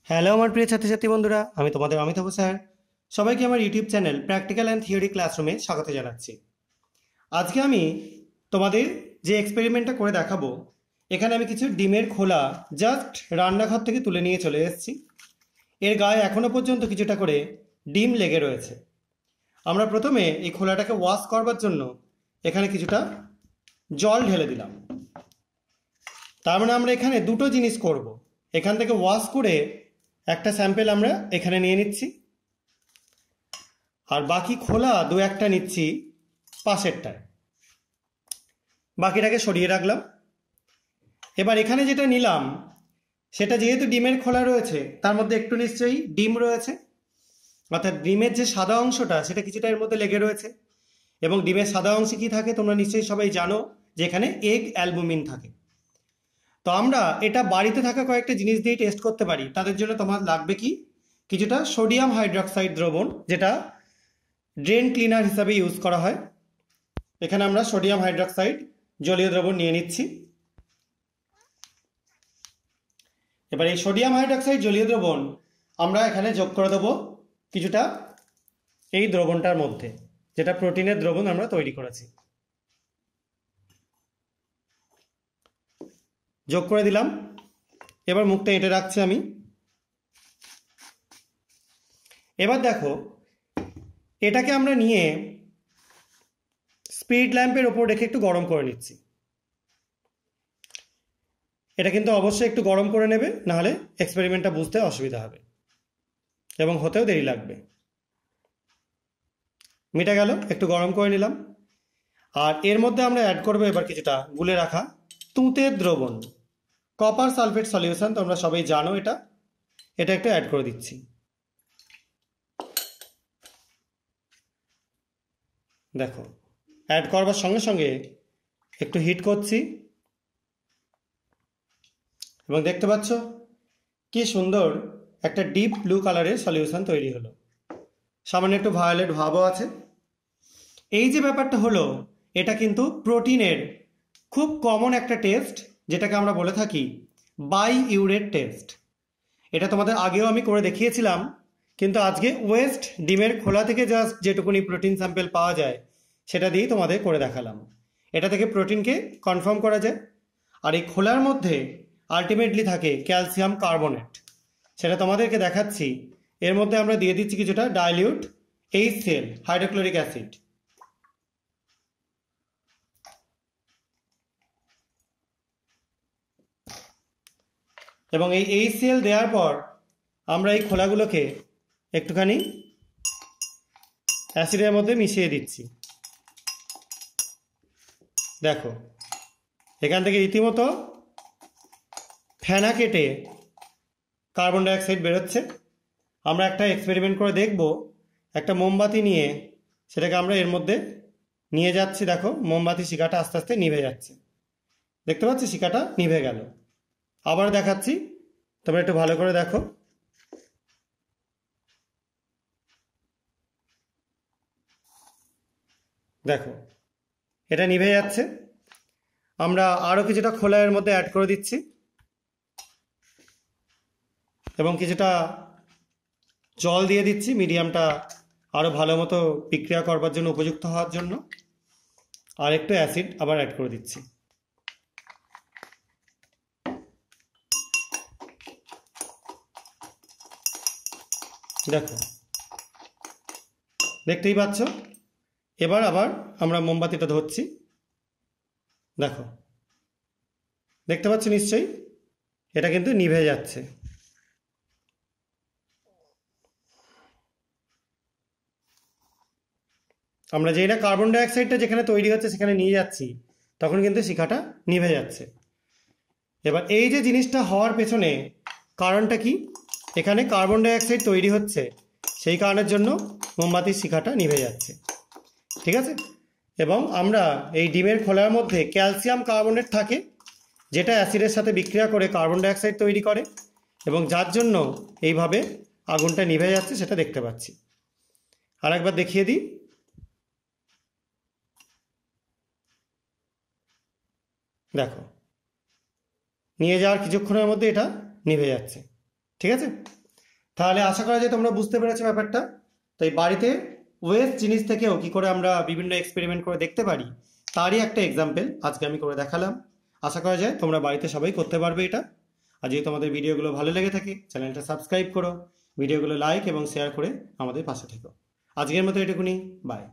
Hello আমার প্রিয় ছাত্রছাত্রী বন্ধুরা, আমি তোমাদের অমিতাভ স্যার। সবাইকে আমার YouTube channel practical and theory ক্লাসরুমে স্বাগত জানাচ্ছি। আজকে আমি তোমাদের যে এক্সপেরিমেন্টটা করে দেখাবো, এখানে আমি কিছু ডিমের খোলা জাস্ট রান্নাঘর থেকে তুলে নিয়ে চলে এসেছি। এর গায়ে এখনও পর্যন্ত কিছুটা করে ডিম লেগে রয়েছে। আমরা প্রথমে এই খোলাটাকে ওয়াশ করবার জন্য এখানে কিছুটা জল ঢেলে দিলাম। তার মানে আমরা এখানে দুটো জিনিস করব। এখান থেকে ওয়াশ করে একটা স্যাম্পেল আমরা এখানে নিয়ে নিচ্ছি, আর বাকি খোলা দু একটা নিচ্ছি পাশেরটায়, বাকিটাকে সরিয়ে রাখলাম। এবার এখানে যেটা নিলাম সেটা যেহেতু ডিমের খোলা রয়েছে, তার মধ্যে একটু নিশ্চয়ই ডিম রয়েছে, অর্থাৎ ডিমের যে সাদা অংশটা সেটা কিছুটা এর মধ্যে লেগে রয়েছে। এবং ডিমের সাদা অংশে কি থাকে তোমরা নিশ্চয়ই সবাই জানো, যে এখানে এগ অ্যালবুমিন থাকে। তো আমরা এটা বাড়িতে থাকা কয়েকটা জিনিস দিয়ে টেস্ট করতে পারি। তাদের জন্য তোমার লাগবে কি, কিছুটা সোডিয়াম হাইড্রক্সাইড দ্রবণ, যেটা ড্রেন ক্লিনার হিসাবে ইউজ করা হয়। এখানে আমরা সোডিয়াম হাইড্রক্সাইড জলীয় দ্রবণ নিয়ে নিচ্ছি। এবার এই সোডিয়াম হাইড্রক্সাইড জলীয় দ্রবণ আমরা এখানে যোগ করে দেবো কিছুটা এই দ্রবণটার মধ্যে, যেটা প্রোটিনের দ্রবণ আমরা তৈরি করেছি। যোগ করে দিলাম। এবার মুখটা এঁটে রাখছি আমি। এবার দেখো, এটাকে আমরা নিয়ে স্পিড ল্যাম্পের ওপর রেখে একটু গরম করে নিচ্ছি। এটা কিন্তু অবশ্যই একটু গরম করে নেবে, নাহলে এক্সপেরিমেন্টটা বুঝতে অসুবিধা হবে এবং হতেও দেরি লাগবে। মিটে গেল, একটু গরম করে নিলাম। আর এর মধ্যে আমরা অ্যাড করবো এবার কিছুটা গুলে রাখা তুঁতের দ্রবণ, কপার সালফেট সলিউশন। তোমরা সবাই জানো এটা। এটা একটু অ্যাড করে দিচ্ছি। দেখো, অ্যাড করবার সঙ্গে সঙ্গে একটু হিট করছি এবং দেখতে পাচ্ছ কি সুন্দর একটা ডিপ ব্লু কালারের সলিউশন তৈরি হলো। সামান্য একটু ভায়োলেট ভাবও আছে। এই যে ব্যাপারটা হলো, এটা কিন্তু প্রোটিনের খুব কমন একটা টেস্ট, যেটাকে আমরা বলে থাকি বাই ইউরেট টেস্ট। এটা তোমাদের আগেও আমি করে দেখিয়েছিলাম, কিন্তু আজকে ওয়েস্ট ডিমের খোলা থেকে জাস্ট যেটুকুনি প্রোটিন স্যাম্পেল পাওয়া যায় সেটা দিয়েই তোমাদের করে দেখালাম। এটা থেকে প্রোটিনকে কনফার্ম করা যায়। আর এই খোলার মধ্যে আলটিমেটলি থাকে ক্যালসিয়াম কার্বনেট, সেটা তোমাদেরকে দেখাচ্ছি। এর মধ্যে আমরা দিয়ে দিচ্ছি কিছুটা ডাইলিউট HCl হাইড্রোক্লোরিক অ্যাসিড। এবং এই HCl দেওয়ার পর আমরা এই খোলাগুলোকে একটুখানি অ্যাসিডের মধ্যে মিশিয়ে দিচ্ছি। দেখো, এখান থেকে রীতিমতো ফেনা কেটে কার্বন ডাইঅক্সাইড বেরোচ্ছে। আমরা একটা এক্সপেরিমেন্ট করে দেখব। একটা মোমবাতি নিয়ে সেটাকে আমরা এর মধ্যে নিয়ে যাচ্ছি। দেখো, মোমবাতি শিখাটা আস্তে আস্তে নিভে যাচ্ছে। দেখতে পাচ্ছি শিখাটা নিভে গেল। আবার দেখাচ্ছি, তোমরা একটু ভালো করে দেখো। দেখো, এটা নিভে যাচ্ছে। আমরা আরও কিছুটা খোলা এর মধ্যে অ্যাড করে দিচ্ছি এবং কিছুটা জল দিয়ে দিচ্ছি মিডিয়ামটা আরও ভালো মতো বিক্রিয়া করবার জন্য, উপযুক্ত হওয়ার জন্য। আর একটু অ্যাসিড আবার অ্যাড করে দিচ্ছি। দেখো, দেখতেই পাচ্ছ। এবার আবার আমরা মোমবাতিটা ধরছি। দেখো, দেখতে পাচ্ছ নিশ্চয়ই, এটা কিন্তু নিভে যাচ্ছে। আমরা যেই না কার্বন ডাইঅক্সাইডটা যেখানে তৈরি হচ্ছে সেখানে নিয়ে যাচ্ছি, তখন কিন্তু শিখাটা নিভে যাচ্ছে। এবার এই যে জিনিসটা হওয়ার পেছনে কারণটা কি, এখানে কার্বন ডাইঅক্সাইড তৈরি হচ্ছে, সেই কারণের জন্য মোমবাতির শিখাটা নিভে যাচ্ছে। ঠিক আছে। এবং আমরা এই ডিমের খোলার মধ্যে ক্যালসিয়াম কার্বনেট থাকে, যেটা অ্যাসিডের সাথে বিক্রিয়া করে কার্বন ডাইঅক্সাইড তৈরি করে, এবং যার জন্য এইভাবে আগুনটা নিভে যাচ্ছে সেটা দেখতে পাচ্ছি। আর একবার দেখিয়ে দিই। দেখো, নিয়ে যাওয়ার কিছুক্ষণের মধ্যে এটা নিভে যাচ্ছে। ঠিক আছে? তাহলে আশা করা যায় তোমরা বুঝতে পেরেছো ব্যাপারটা। তাই বাড়িতে ওয়েস্ট জিনিস থেকেও কি করে আমরা বিভিন্ন এক্সপেরিমেন্ট করে দেখতে পারি তারই একটা এক্সাম্পল আজকে আমি করে দেখালাম। আশা করা যায় তোমরা বাড়িতে সবাই করতে পারবে এটা। আর যদি তোমাদের ভিডিওগুলো ভালো লেগে থাকে চ্যানেলটা সাবস্ক্রাইব করো, ভিডিওগুলো লাইক এবং শেয়ার করে আমাদের পাশে থেকো। আজকের মতো এটুকুনি, বাই।